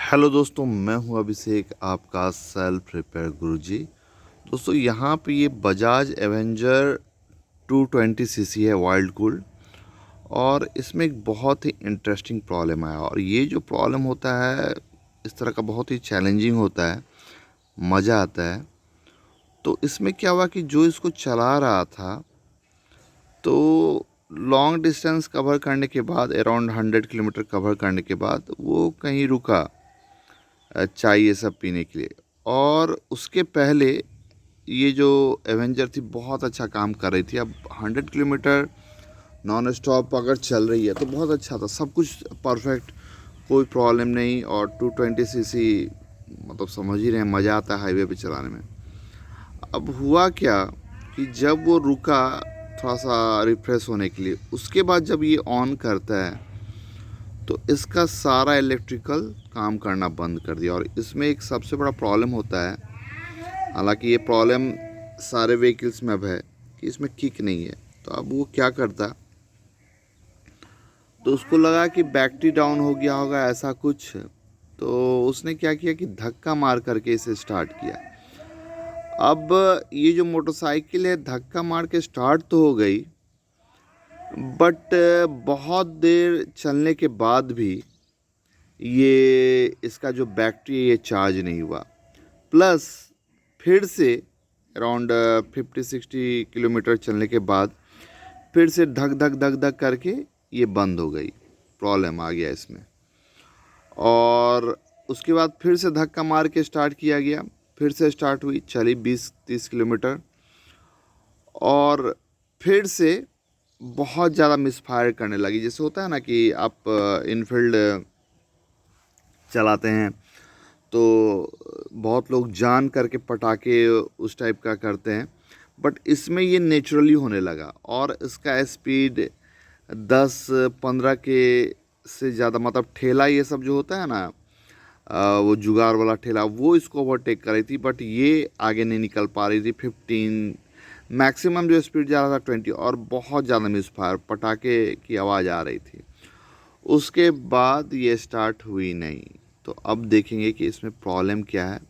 Hello दोस्तों, मैं हूं अभिषेक, आपका सेल्फ रिपेयर गुरुजी। दोस्तों, यहाँ पे ये बजाज एवेंजर 220 सीसी है, वाइल्ड कूल्ड। और इसमें एक बहुत ही इंटरेस्टिंग प्रॉब्लम है, और ये जो प्रॉब्लम होता है इस तरह का बहुत ही चैलेंजिंग होता है, मज़ा आता है। तो इसमें क्या हुआ कि जो इसको चला रहा था, तो लॉन्ग डिस्टेंस कवर करने के बाद, अराउंड 100 किलोमीटर कवर करने के बाद वो कहीं रुका चाय ये सब पीने के लिए। और उसके पहले ये जो एवेंजर थी बहुत अच्छा काम कर रही थी। अब 100 किलोमीटर नॉन स्टॉप अगर चल रही है तो बहुत अच्छा था, सब कुछ परफेक्ट, कोई प्रॉब्लम नहीं। और 220 सीसी, मतलब समझ ही रहे हैं, मज़ा आता है हाईवे पे चलाने में। अब हुआ क्या कि जब वो रुका थोड़ा सा रिफ्रेश होने के लिए, उसके बाद जब ये ऑन करता है तो इसका सारा इलेक्ट्रिकल काम करना बंद कर दिया। और इसमें एक सबसे बड़ा प्रॉब्लम होता है, हालांकि ये प्रॉब्लम सारे व्हीकल्स में अब है, कि इसमें किक नहीं है। तो अब वो क्या करता, तो उसको लगा कि बैटरी डाउन हो गया होगा, ऐसा कुछ। तो उसने क्या किया कि धक्का मार करके इसे स्टार्ट किया। अब ये जो मोटरसाइकिल है, धक्का मार के स्टार्ट तो हो गई, बट बहुत देर चलने के बाद भी ये इसका जो बैटरी है ये चार्ज नहीं हुआ। प्लस फिर से अराउंड 50-60 किलोमीटर चलने के बाद फिर से धक धक धक धक करके ये बंद हो गई, प्रॉब्लम आ गया इसमें। और उसके बाद फिर से धक्का मार के स्टार्ट किया गया, फिर से स्टार्ट हुई, चली 20-30 किलोमीटर। और फिर से बहुत ज़्यादा मिसफायर करने लगी। जैसे होता है ना कि आप इनफील्ड चलाते हैं तो बहुत लोग जान करके पटाखे उस टाइप का करते हैं, बट इसमें ये नेचुरली होने लगा। और इसका स्पीड 10-15 के से ज़्यादा, मतलब ठेला ये सब जो होता है ना, वो जुगाड़ वाला ठेला, वो इसको ओवरटेक कर रही थी, बट ये आगे नहीं निकल पा रही थी। 15 मैक्सिमम जो स्पीड जा रहा था 20, और बहुत ज़्यादा मिसफायर, पटाखे की आवाज़ आ रही थी। उसके बाद ये स्टार्ट हुई नहीं। तो अब देखेंगे कि इसमें प्रॉब्लम क्या है।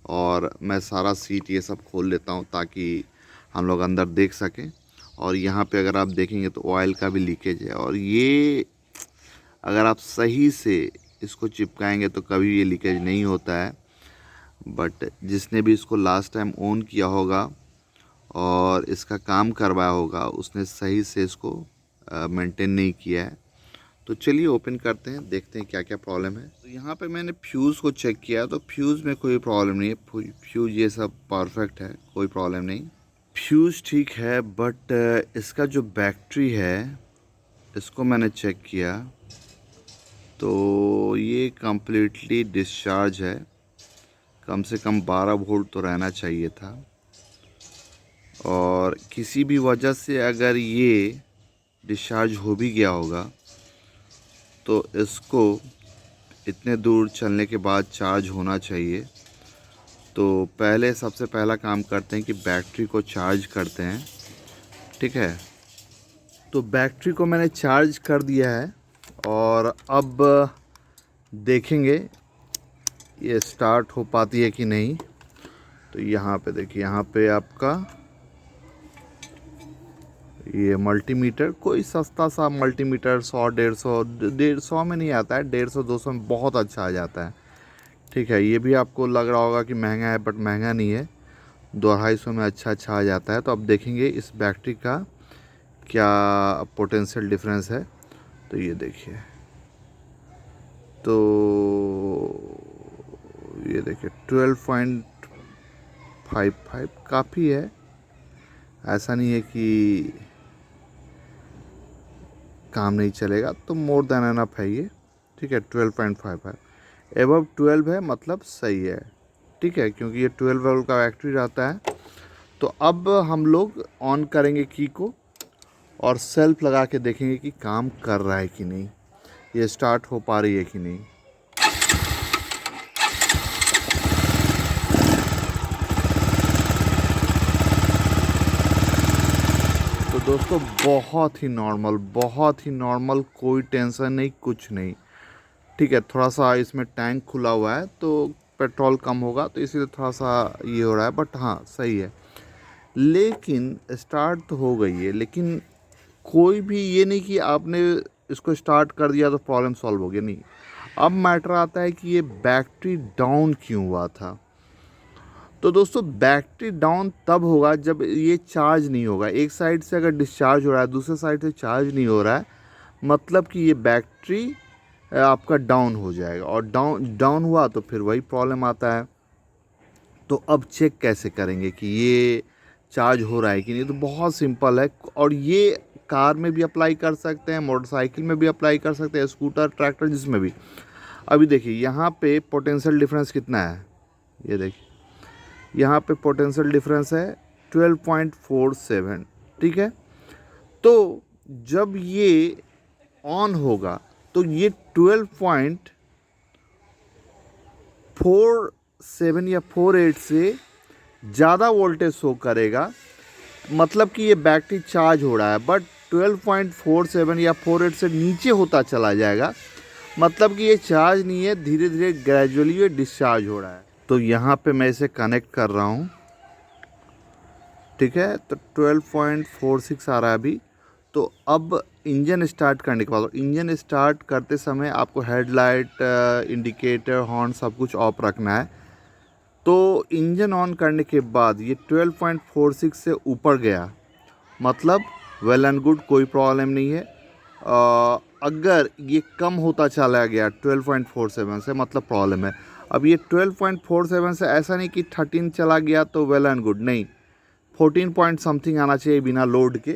और मैं सारा सीट ये सब खोल लेता हूँ ताकि हम लोग अंदर देख सकें। और यहाँ पे अगर आप देखेंगे तो ऑयल का भी लीकेज है, और ये अगर आप सही से इसको चिपकाएंगे तो कभी ये लीकेज नहीं होता है। बट जिसने भी इसको लास्ट टाइम ऑन किया होगा और इसका काम करवाया होगा, उसने सही से इसको मेंटेन नहीं किया है। तो चलिए ओपन करते हैं, देखते हैं क्या क्या प्रॉब्लम है। तो यहाँ पे मैंने फ्यूज़ को चेक किया, तो फ्यूज़ में कोई प्रॉब्लम नहीं है, फ्यूज़ ये सब परफेक्ट है, कोई प्रॉब्लम नहीं। फ्यूज़ ठीक है, बट इसका जो बैटरी है इसको मैंने चेक किया तो ये कम्प्लीटली डिस्चार्ज है। कम से कम 12 वोल्ट तो रहना चाहिए था। और किसी भी वजह से अगर ये डिस्चार्ज हो भी गया होगा तो इसको इतने दूर चलने के बाद चार्ज होना चाहिए। तो पहले सबसे पहला काम करते हैं कि बैटरी को चार्ज करते हैं, ठीक है। तो बैटरी को मैंने चार्ज कर दिया है, और अब देखेंगे ये स्टार्ट हो पाती है कि नहीं। तो यहाँ पे देखिए, यहाँ पे आपका ये मल्टीमीटर, कोई सस्ता सा मल्टीमीटर 100-150 में नहीं आता है, 150-200 में बहुत अच्छा आ जाता है, ठीक है। ये भी आपको लग रहा होगा कि महंगा है, बट महंगा नहीं है, 200-250 में अच्छा अच्छा आ जाता है। तो अब देखेंगे इस बैटरी का क्या पोटेंशियल डिफरेंस है। तो ये देखिए, तो ये देखिए 12.55 काफ़ी है, ऐसा नहीं है कि काम नहीं चलेगा, तो मोर देन एनफ है ये, ठीक है। 12.55 एबव 12 है, मतलब सही है, ठीक है, क्योंकि ये 12 वोल्ट का बैटरी रहता है। तो अब हम लोग ऑन करेंगे की को, और सेल्फ लगा के देखेंगे कि काम कर रहा है कि नहीं, ये स्टार्ट हो पा रही है कि नहीं। तो दोस्तों बहुत ही नॉर्मल, बहुत ही नॉर्मल, कोई टेंशन नहीं, कुछ नहीं। ठीक है, थोड़ा सा इसमें टैंक खुला हुआ है तो पेट्रोल कम होगा, तो इसीलिए थोड़ा सा ये हो रहा है, बट हाँ सही है। लेकिन स्टार्ट तो हो गई है, लेकिन कोई भी ये नहीं कि आपने इसको स्टार्ट कर दिया तो प्रॉब्लम सॉल्व हो गया, नहीं। अब मैटर आता है कि ये बैटरी डाउन क्यों हुआ था। तो दोस्तों बैटरी डाउन तब होगा जब ये चार्ज नहीं होगा। एक साइड से अगर डिस्चार्ज हो रहा है, दूसरे साइड से चार्ज नहीं हो रहा है, मतलब कि ये बैटरी आपका डाउन हो जाएगा, और डाउन डाउन हुआ तो फिर वही प्रॉब्लम आता है। तो अब चेक कैसे करेंगे कि ये चार्ज हो रहा है कि नहीं। तो बहुत सिंपल है, और ये कार में भी अप्लाई कर सकते हैं, मोटरसाइकिल में भी अप्लाई कर सकते हैं, स्कूटर, ट्रैक्टर, जिसमें भी। अभी देखिए यहाँ पे पोटेंशियल डिफरेंस कितना है, ये देखिए यहाँ पे पोटेंशियल डिफरेंस है 12.47, ठीक है। तो जब ये ऑन होगा तो ये 12.47 या 48 से ज़्यादा वोल्टेज शो करेगा, मतलब कि ये बैटरी चार्ज हो रहा है। बट 12.47 या 48 से नीचे होता चला जाएगा, मतलब कि ये चार्ज नहीं है, धीरे धीरे ग्रेजुअली ये डिस्चार्ज हो रहा है। तो यहाँ पे मैं इसे कनेक्ट कर रहा हूँ, ठीक है। तो 12.46 आ रहा है अभी। तो अब इंजन स्टार्ट करने के बाद, इंजन स्टार्ट करते समय आपको हेडलाइट, इंडिकेटर, हॉर्न सब कुछ ऑफ रखना है। तो इंजन ऑन करने के बाद ये 12.46 से ऊपर गया, मतलब वेल एंड गुड, कोई प्रॉब्लम नहीं है। अगर ये कम होता चला गया 12.47 से, मतलब प्रॉब्लम है। अब ये 12.47 से ऐसा नहीं कि 13 चला गया तो वेल एंड गुड, नहीं, 14 पॉइंट समथिंग आना चाहिए बिना लोड के।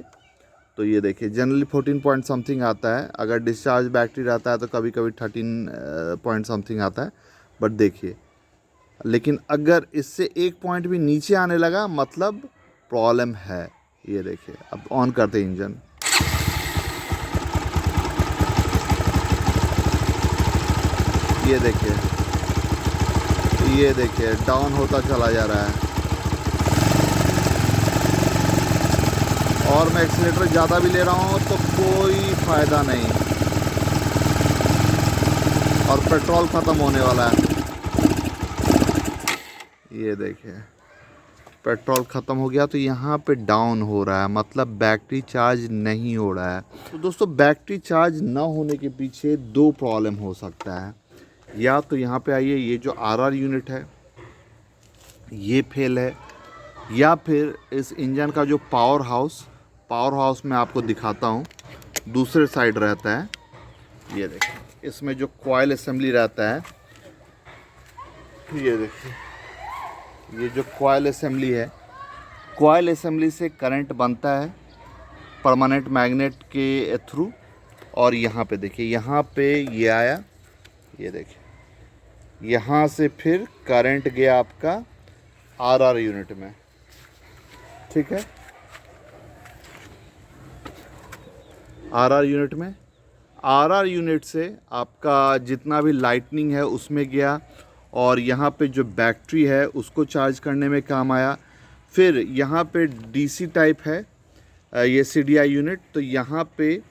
तो ये देखिए जनरली 14 पॉइंट समथिंग आता है, अगर डिस्चार्ज बैटरी रहता है तो कभी कभी 13 पॉइंट समथिंग आता है, बट देखिए। लेकिन अगर इससे एक पॉइंट भी नीचे आने लगा, मतलब प्रॉब्लम है। ये देखिए, अब ऑन करते इंजन, ये देखिए, ये देखिए डाउन होता चला जा रहा है। और मैं एक्सीलेटर ज़्यादा भी ले रहा हूँ तो कोई फ़ायदा नहीं, और पेट्रोल ख़त्म होने वाला है। ये देखिए पेट्रोल ख़त्म हो गया, तो यहाँ पे डाउन हो रहा है, मतलब बैटरी चार्ज नहीं हो रहा है। तो दोस्तों बैटरी चार्ज ना होने के पीछे दो प्रॉब्लम हो सकता है। या तो यहाँ पे आइए, ये जो आरआर यूनिट है ये फेल है, या फिर इस इंजन का जो पावर हाउस मैं आपको दिखाता हूँ, दूसरे साइड रहता है। ये देखिए इसमें जो कॉइल असेंबली रहता है, ये देखिए ये जो कॉइल असेंबली है, कॉइल असेंबली से करंट बनता है परमानेंट मैग्नेट के थ्रू। और यहाँ पे देखिए, यहाँ पे ये आया, ये देखिए यहाँ से फिर करंट गया आपका आरआर यूनिट में, ठीक है। आरआर यूनिट में, आरआर यूनिट से आपका जितना भी लाइटनिंग है उसमें गया, और यहाँ पे जो बैटरी है उसको चार्ज करने में काम आया। फिर यहाँ पे डीसी टाइप है ये सीडीआई यूनिट, तो यहाँ पे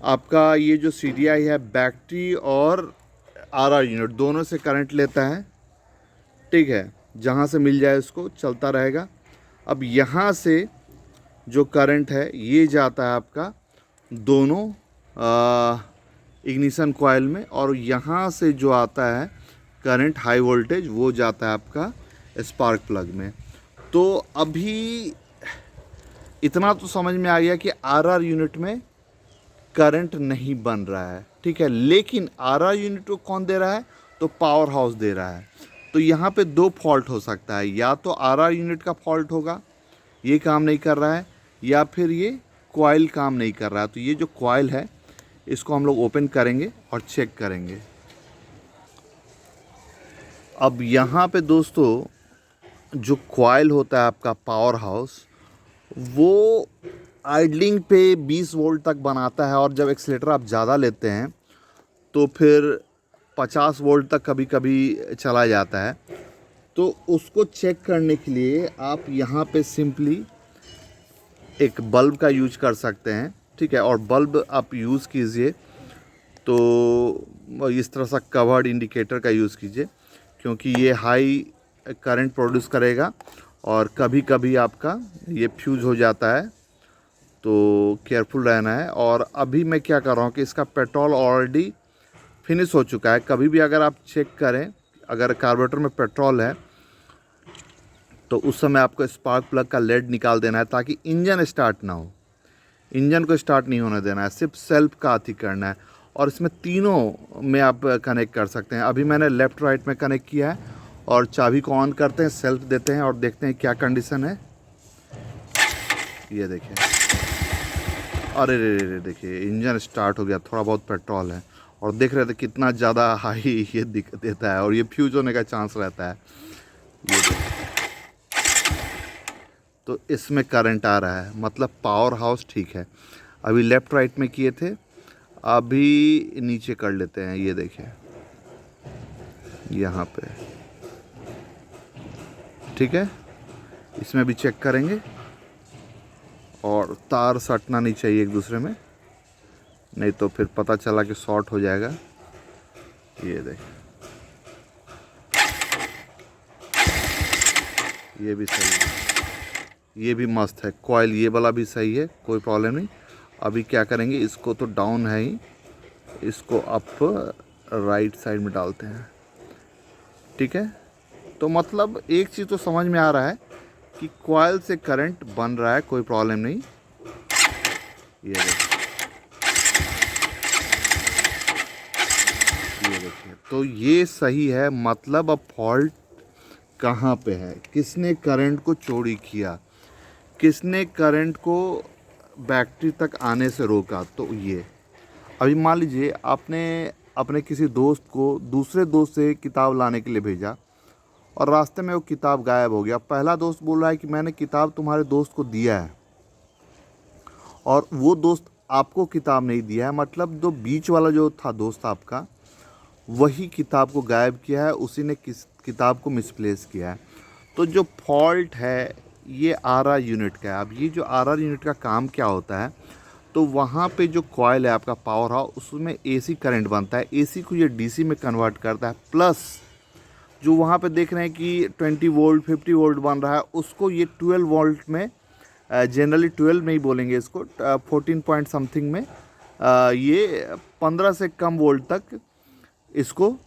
आपका ये जो सीडीआई है बैटरी और आरआर यूनिट दोनों से करंट लेता है, ठीक है। जहाँ से मिल जाए उसको चलता रहेगा। अब यहाँ से जो करंट है ये जाता है आपका दोनों इग्निशन कॉइल में, और यहाँ से जो आता है करंट हाई वोल्टेज वो जाता है आपका स्पार्क प्लग में। तो अभी इतना तो समझ में आ गया कि आरआर यूनिट में करंट नहीं बन रहा है, ठीक है। लेकिन आरआर यूनिट को कौन दे रहा है, तो पावर हाउस दे रहा है। तो यहाँ पे दो फॉल्ट हो सकता है, या तो आरआर यूनिट का फॉल्ट होगा, ये काम नहीं कर रहा है, या फिर ये कॉइल काम नहीं कर रहा है। तो ये जो कॉइल है इसको हम लोग ओपन करेंगे और चेक करेंगे। अब यहाँ पे दोस्तों जो कॉइल होता है आपका पावर हाउस, वो आइडलिंग पे 20 वोल्ट तक बनाता है, और जब एक्सीलेटर आप ज़्यादा लेते हैं तो फिर 50 वोल्ट तक कभी कभी चला जाता है। तो उसको चेक करने के लिए आप यहाँ पे सिंपली एक बल्ब का यूज कर सकते हैं, ठीक है। और बल्ब आप यूज़ कीजिए तो इस तरह सा कवर्ड इंडिकेटर का यूज़ कीजिए, क्योंकि ये हाई करंट प्रोड्यूस करेगा और कभी कभी आपका ये फ्यूज़ हो जाता है, तो केयरफुल रहना है। और अभी मैं क्या कर रहा हूँ कि इसका पेट्रोल ऑलरेडी फिनिश हो चुका है। कभी भी अगर आप चेक करें, अगर कार्बोरेटर में पेट्रोल है तो उस समय आपको स्पार्क प्लग का लेड निकाल देना है, ताकि इंजन स्टार्ट ना हो। इंजन को स्टार्ट नहीं होने देना है, सिर्फ सेल्फ का अति करना है। और इसमें तीनों में आप कनेक्ट कर सकते हैं। अभी मैंने लेफ़्ट राइट में कनेक्ट किया है और चाबी को ऑन करते हैं, सेल्फ देते हैं और देखते हैं क्या कंडीशन है। ये देखिए, अरे रे रे रे, देखिए इंजन स्टार्ट हो गया, थोड़ा बहुत पेट्रोल है। और देख रहे थे कितना ज़्यादा हाई ये देता है और ये फ्यूज होने का चांस रहता है। ये देखिए, तो इसमें करंट आ रहा है, मतलब पावर हाउस ठीक है। अभी लेफ़्ट राइट में किए थे, अभी नीचे कर लेते हैं। ये देखिए यहाँ पे ठीक है, इसमें भी चेक करेंगे। और तार सटना नहीं चाहिए एक दूसरे में, नहीं तो फिर पता चला कि शॉर्ट हो जाएगा। ये देखिए, ये भी सही है, ये भी मस्त है। कॉइल ये वाला भी सही है, कोई प्रॉब्लम नहीं। अभी क्या करेंगे, इसको तो डाउन है ही, इसको अप राइट साइड में डालते हैं। ठीक है, तो मतलब एक चीज़ तो समझ में आ रहा है कि कॉइल से करंट बन रहा है, कोई प्रॉब्लम नहीं। ये देखिए, तो ये सही है। मतलब अब फॉल्ट कहाँ पे है, किसने करंट को चोरी किया, किसने करंट को बैटरी तक आने से रोका। तो ये अभी मान लीजिए आपने अपने किसी दोस्त को दूसरे दोस्त से किताब लाने के लिए भेजा और रास्ते में वो किताब गायब हो गया। पहला दोस्त बोल रहा है कि मैंने किताब तुम्हारे दोस्त को दिया है, और वो दोस्त आपको किताब नहीं दिया है। मतलब जो बीच वाला जो था दोस्त आपका, वही किताब को गायब किया है, उसी ने किताब को मिसप्लेस किया है। तो जो फॉल्ट है ये आरआर यूनिट का है। अब ये जो आरआर यूनिट का काम क्या होता है, तो वहाँ पे जो कॉयल है आपका पावर हाउस, उसमें एसी करंट बनता है, एसी को ये डीसी में कन्वर्ट करता है। प्लस जो वहाँ पे देख रहे हैं कि 20 वोल्ट 50 वोल्ट बन रहा है, उसको ये 12 वोल्ट में, जनरली 12 में ही बोलेंगे इसको, 14 पॉइंट समथिंग में, ये 15 से कम वोल्ट तक इसको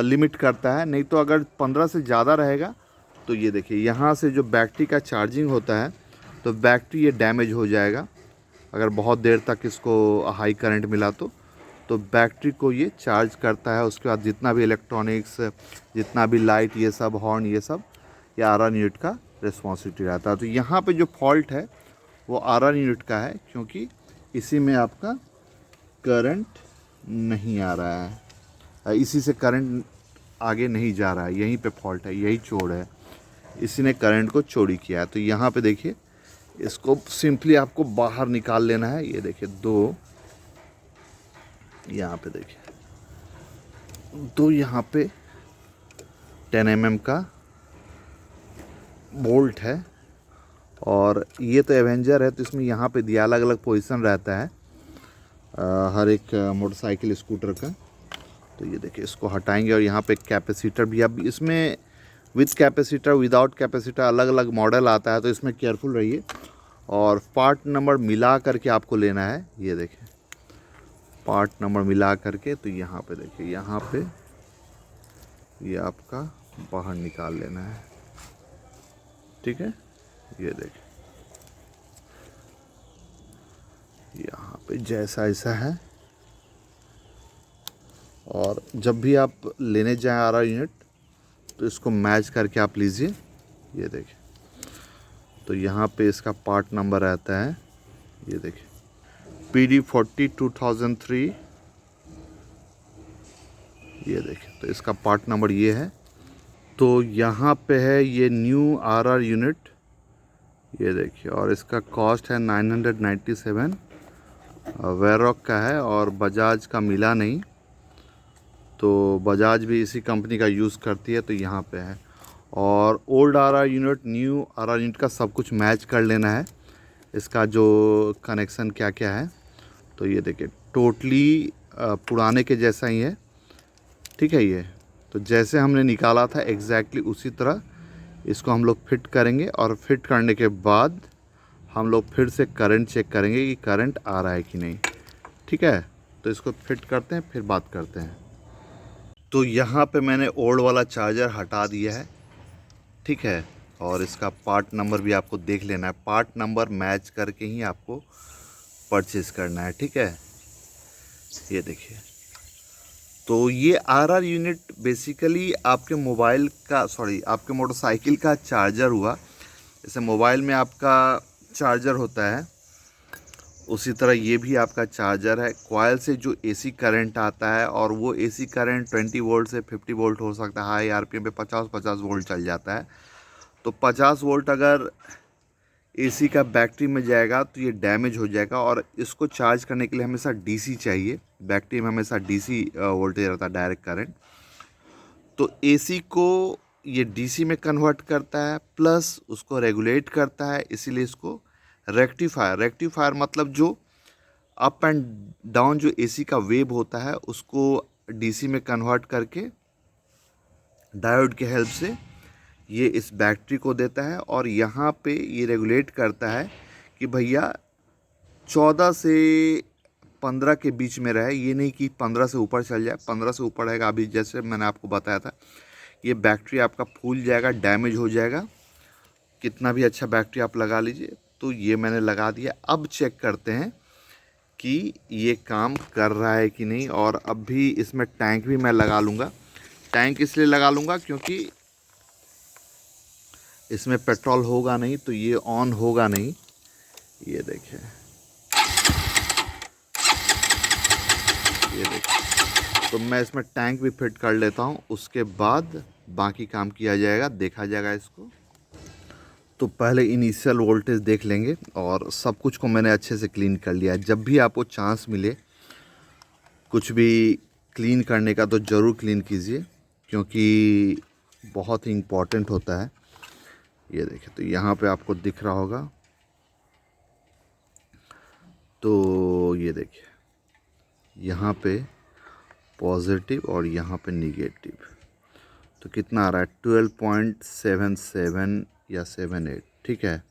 लिमिट करता है। नहीं तो अगर 15 से ज़्यादा रहेगा तो ये देखिए, यहाँ से जो बैटरी का चार्जिंग होता है तो बैटरी ये डैमेज हो जाएगा। अगर बहुत देर तक इसको हाई करंट मिला तो बैटरी को ये चार्ज करता है। उसके बाद जितना भी इलेक्ट्रॉनिक्स, जितना भी लाइट, ये सब हॉर्न, ये सब ये आरआर यूनिट का रिस्पॉन्सिबिलिटी रहता है। तो यहाँ पे जो फॉल्ट है वो आरआर यूनिट का है, क्योंकि इसी में आपका करंट नहीं आ रहा है, इसी से करंट आगे नहीं जा रहा है, यहीं पे फॉल्ट है, यही चोर है, इसी ने करंट को चोरी किया है। तो यहाँ पे देखिए, इसको सिंपली आपको बाहर निकाल लेना है। ये देखिए दो, यहाँ पे देखिए दो, यहाँ पे 10 mm का बोल्ट है। और ये तो एवेंजर है, तो इसमें यहाँ पे दिया अलग अलग पोजीशन रहता है हर एक मोटरसाइकिल स्कूटर का। तो ये देखिए, इसको हटाएंगे और यहाँ पे कैपेसिटर भी, अब इसमें विद कैपेसिटर विदाउट कैपेसिटर अलग अलग मॉडल आता है, तो इसमें केयरफुल रहिए और पार्ट नंबर मिला करके आपको लेना है। ये देखिए पार्ट नंबर मिला करके, तो यहाँ पे देखिए, यहाँ पे ये आपका बाहर निकाल लेना है। ठीक है, ये देखिए यहाँ पे जैसा ऐसा है। और जब भी आप लेने जाएं आरआर यूनिट, तो इसको मैच करके आप लीजिए। ये देखिए, तो यहाँ पे इसका पार्ट नंबर रहता है, ये देखिए PD40 2003। ये देखिए, तो इसका पार्ट नंबर ये है। तो यहाँ पे है ये न्यू आरआर यूनिट, ये देखिए, और इसका कॉस्ट है 997, वेरॉक का है और बजाज का मिला नहीं, तो बजाज भी इसी कंपनी का यूज़ करती है, तो यहाँ पे है। और old RR unit, new RR unit का सब कुछ मैच कर लेना है, इसका जो कनेक्शन क्या क्या है। तो ये देखिए टोटली पुराने के जैसा ही है, ठीक है। ये तो जैसे हमने निकाला था एग्जैक्टली उसी तरह इसको हम लोग फिट करेंगे, और फिट करने के बाद हम लोग फिर से करंट चेक करेंगे कि करंट आ रहा है कि नहीं। ठीक है, तो इसको फिट करते हैं, फिर बात करते हैं। तो यहाँ पे मैंने ओल्ड वाला चार्जर हटा दिया है। ठीक है, और इसका पार्ट नंबर भी आपको देख लेना है, पार्ट नंबर मैच करके ही आपको परचेज़ करना है। ठीक है, ये देखिए। तो ये आरआर यूनिट बेसिकली आपके मोबाइल का, सॉरी, आपके मोटरसाइकिल का चार्जर हुआ। जैसे मोबाइल में आपका चार्जर होता है, उसी तरह ये भी आपका चार्जर है। कॉइल से जो एसी करंट आता है, और वो एसी करंट 20 वोल्ट से 50 वोल्ट हो सकता है, हाई आरपीएम पे 50-50 वोल्ट चल जाता है। तो 50 वोल्ट अगर एसी का बैटरी में जाएगा तो ये डैमेज हो जाएगा, और इसको चार्ज करने के लिए हमेशा डीसी चाहिए। बैटरी में हमेशा डीसी वोल्टेज रहता है, डायरेक्ट करंट। तो एसी को ये डीसी में कन्वर्ट करता है, प्लस उसको रेगुलेट करता है, इसीलिए इसको रेक्टिफायर मतलब जो अप एंड डाउन जो एसी का वेव होता है उसको डीसी में कन्वर्ट करके डायोड के हेल्प से ये इस बैटरी को देता है। और यहाँ पे ये रेगुलेट करता है कि भैया 14 से 15 के बीच में रहे, ये नहीं कि 15 से ऊपर चल जाए। 15 से ऊपर रहेगा, अभी जैसे मैंने आपको बताया था, ये बैटरी आपका फूल जाएगा, डैमेज हो जाएगा। कितना भी अच्छा बैटरी आप लगा लीजिए। तो ये मैंने लगा दिया। अब चेक करते हैं कि ये काम कर रहा है कि नहीं। और अब भी इसमें टैंक भी मैं लगा लूँगा। टैंक इसलिए लगा लूँगा क्योंकि इसमें पेट्रोल होगा नहीं तो ये ऑन होगा नहीं। ये देखिए, ये देखिए। तो मैं इसमें टैंक भी फिट कर लेता हूँ, उसके बाद बाकी काम किया जाएगा, देखा जाएगा इसको। तो पहले इनिशियल वोल्टेज देख लेंगे, और सब कुछ को मैंने अच्छे से क्लीन कर लिया है। जब भी आपको चांस मिले कुछ भी क्लीन करने का तो ज़रूर क्लीन कीजिए, क्योंकि बहुत ही इम्पोर्टेंट होता है। ये देखिए, तो यहाँ पे आपको दिख रहा होगा। तो ये देखिए, यहाँ पे पॉजिटिव और यहाँ पे निगेटिव। तो कितना आ रहा है? 12.77 या 78। ठीक है।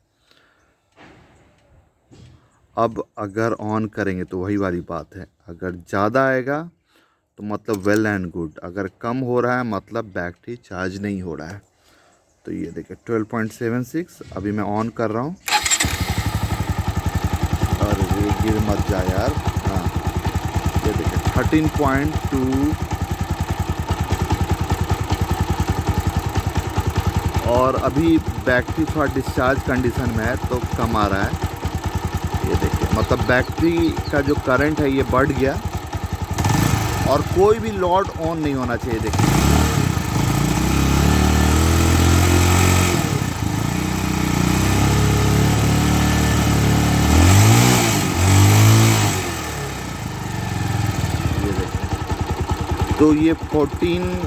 अब अगर ऑन करेंगे तो वही वाली बात है, अगर ज़्यादा आएगा तो मतलब वेल एंड गुड, अगर कम हो रहा है मतलब बैटरी चार्ज नहीं हो रहा है। तो ये देखिए 12.76। अभी मैं ऑन कर रहा हूँ। अरे गिर मत जा यार। हाँ, ये देखिए 13.2। और अभी बैटरी थोड़ा डिस्चार्ज कंडीशन में है तो कम आ रहा है। ये देखिए, मतलब बैटरी का जो करंट है ये बढ़ गया, और कोई भी लोड ऑन नहीं होना चाहिए। देखिए, ये देखिए। तो ये 14,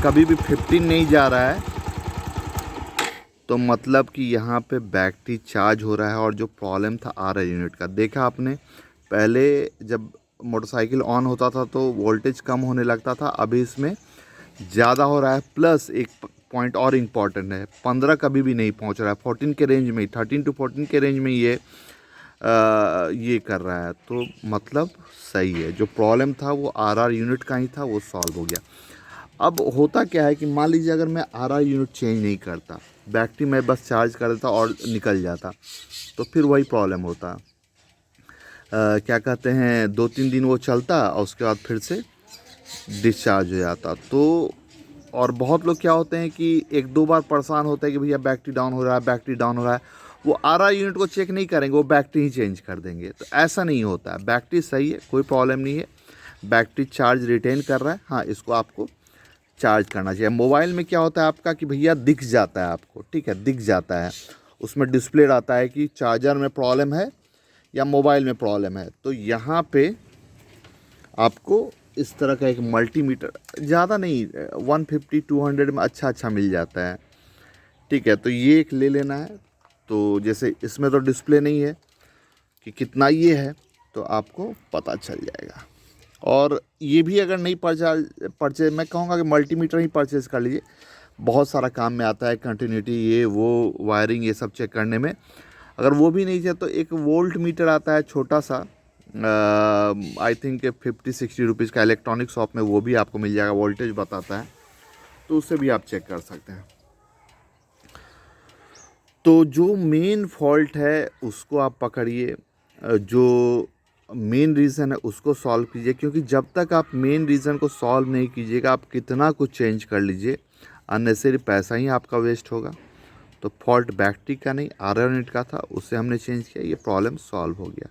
कभी भी 15 नहीं जा रहा है, तो मतलब कि यहाँ पे बैटरी चार्ज हो रहा है। और जो प्रॉब्लम था आरआर यूनिट का, देखा आपने, पहले जब मोटरसाइकिल ऑन होता था तो वोल्टेज कम होने लगता था, अभी इसमें ज़्यादा हो रहा है। प्लस एक पॉइंट और इम्पॉर्टेंट है, 15 कभी भी नहीं पहुँच रहा है, 14 के रेंज में, 13 to 14 के रेंज में ये कर रहा है। तो मतलब सही है, जो प्रॉब्लम था वो आरआर यूनिट का ही था, वो सॉल्व हो गया। अब होता क्या है कि मान लीजिए अगर मैं आरआर यूनिट चेंज नहीं करता, बैटरी में बस चार्ज कर देता और निकल जाता, तो फिर वही प्रॉब्लम होता। क्या कहते हैं, 2-3 दिन वो चलता और उसके बाद फिर से डिस्चार्ज हो जाता। तो और बहुत लोग क्या होते हैं कि 1-2 बार परेशान होते हैं कि भैया बैटरी डाउन हो रहा है, बैटरी डाउन हो रहा है। वो आरआर यूनिट को चेक नहीं करेंगे, वो बैटरी ही चेंज कर देंगे। तो ऐसा नहीं होता है, बैटरी सही है, कोई प्रॉब्लम नहीं है, बैटरी चार्ज रिटेन कर रहा है। हाँ, इसको आपको चार्ज करना चाहिए। मोबाइल में क्या होता है आपका कि भैया दिख जाता है आपको, ठीक है, दिख जाता है, उसमें डिस्प्ले आता है कि चार्जर में प्रॉब्लम है या मोबाइल में प्रॉब्लम है। तो यहाँ पे आपको इस तरह का एक मल्टीमीटर, ज़्यादा नहीं, 150-200 में अच्छा मिल जाता है। ठीक है, तो ये एक ले लेना है। तो जैसे इसमें तो डिस्प्ले नहीं है कि कितना ये है, तो आपको पता चल जाएगा। और ये भी अगर नहीं परचेज मैं कहूँगा कि मल्टीमीटर ही परचेज़ कर लीजिए, बहुत सारा काम में आता है, कंटिन्यूटी ये वो वायरिंग ये सब चेक करने में। अगर वो भी नहीं चाहिए तो एक वोल्ट मीटर आता है छोटा सा, आई थिंक 50-60 रुपीज़ का, इलेक्ट्रॉनिक शॉप में वो भी आपको मिल जाएगा, वोल्टेज बताता है, तो उससे भी आप चेक कर सकते हैं। तो जो मेन फॉल्ट है उसको आप पकड़िए, जो मेन रीज़न है उसको सॉल्व कीजिए, क्योंकि जब तक आप मेन रीज़न को सॉल्व नहीं कीजिएगा, आप कितना कुछ चेंज कर लीजिए, अननेसेसरी पैसा ही आपका वेस्ट होगा। तो फॉल्ट बैटरी का नहीं, आयरन यूनिट का था, उससे हमने चेंज किया, ये प्रॉब्लम सॉल्व हो गया।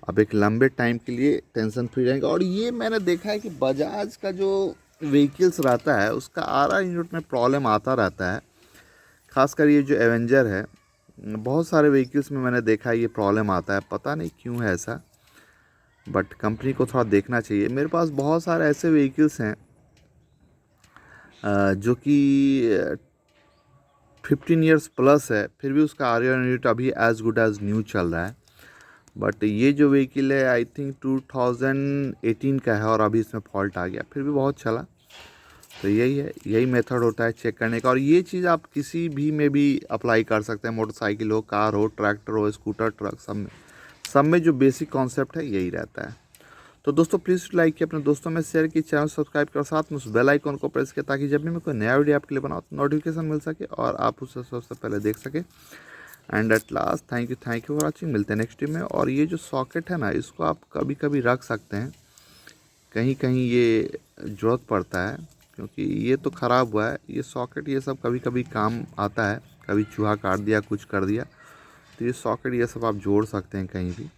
अब एक लंबे टाइम के लिए टेंशन फ्री रहेंगे। और ये मैंने देखा है कि बजाज का जो व्हीकल्स रहता है उसका आयरन यूनिट में प्रॉब्लम आता रहता है, खासकर ये जो एवेंजर है, बहुत सारे व्हीकल्स में मैंने देखा है ये प्रॉब्लम आता है, पता नहीं क्यों है ऐसा, बट कंपनी को थोड़ा देखना चाहिए। मेरे पास बहुत सारे ऐसे व्हीकल्स हैं जो कि 15 ईयर्स प्लस है, फिर भी उसका आयरन यूनिट अभी एज़ गुड एज़ न्यू चल रहा है। बट ये जो व्हीकल है आई थिंक 2018 का है और अभी इसमें फॉल्ट आ गया, फिर भी बहुत चला। तो यही है, यही मेथड होता है चेक करने का। और ये चीज़ आप किसी भी में भी अप्लाई कर सकते हैं, मोटरसाइकिल हो, कार हो, ट्रैक्टर हो, स्कूटर, ट्रक, सब में जो बेसिक कॉन्सेप्ट है यही रहता है। तो दोस्तों प्लीज़ लाइक किया, अपने दोस्तों में शेयर की, चैनल सब्सक्राइब करो, साथ में उस बेल आइकन को प्रेस किया, ताकि जब भी मैं कोई नया वीडियो आपके लिए बनाऊँ तो नोटिफिकेशन मिल सके और आप उसे सबसे पहले देख सके। And at last thank you for watching. मिलते हैं नेक्स्ट वीडियो में। और ये जो सॉकेट है ना, इसको आप कभी कभी रख सकते हैं, कहीं कहीं ये ज़रूरत पड़ता है, क्योंकि ये तो ख़राब हुआ है, ये सॉकेट ये सब कभी कभी काम आता है, कभी चूहा काट दिया, कुछ कर दिया, तो ये सॉकेट ये सब आप जोड़ सकते हैं कहीं भी।